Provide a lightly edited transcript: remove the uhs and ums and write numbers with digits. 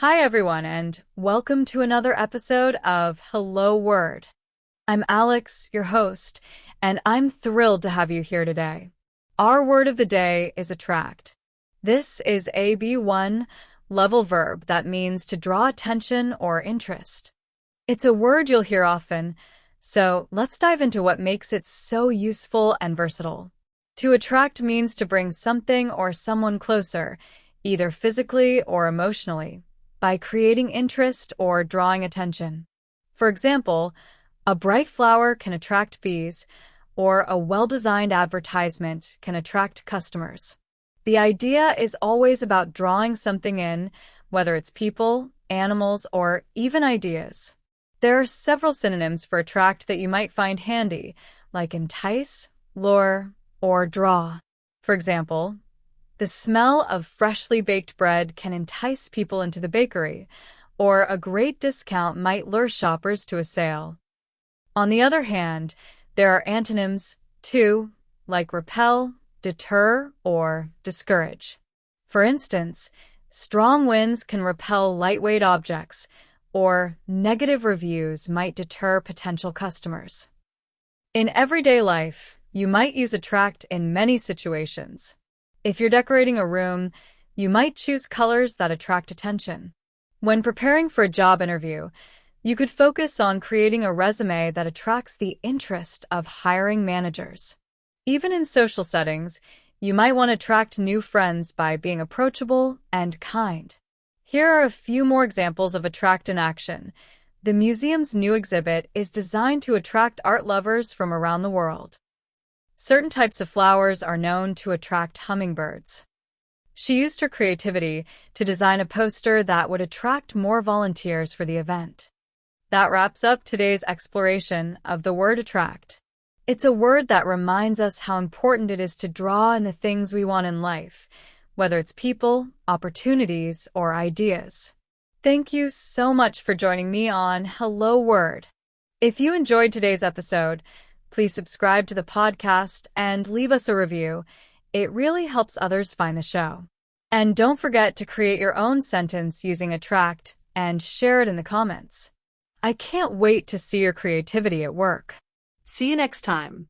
Hi, everyone, and welcome to another episode of Hello Word. I'm Alex, your host, and I'm thrilled to have you here today. Our word of the day is attract. This is a B1 level verb that means to draw attention or interest. It's a word you'll hear often, so let's dive into what makes it so useful and versatile. To attract means to bring something or someone closer, either physically or emotionally, by creating interest or drawing attention. For example, a bright flower can attract bees, or a well-designed advertisement can attract customers. The idea is always about drawing something in, whether it's people, animals, or even ideas. There are several synonyms for attract that you might find handy, like entice, lure, or draw. For example, the smell of freshly baked bread can entice people into the bakery, or a great discount might lure shoppers to a sale. On the other hand, there are antonyms, too, like repel, deter, or discourage. For instance, strong winds can repel lightweight objects, or negative reviews might deter potential customers. In everyday life, you might use attract in many situations. If you're decorating a room, you might choose colors that attract attention. When preparing for a job interview, you could focus on creating a resume that attracts the interest of hiring managers. Even in social settings, you might want to attract new friends by being approachable and kind. Here are a few more examples of attract in action. The museum's new exhibit is designed to attract art lovers from around the world. Certain types of flowers are known to attract hummingbirds. She used her creativity to design a poster that would attract more volunteers for the event. That wraps up today's exploration of the word attract. It's a word that reminds us how important it is to draw in the things we want in life, whether it's people, opportunities, or ideas. Thank you so much for joining me on Hello Word. If you enjoyed today's episode, please subscribe to the podcast and leave us a review. It really helps others find the show. And don't forget to create your own sentence using attract and share it in the comments. I can't wait to see your creativity at work. See you next time.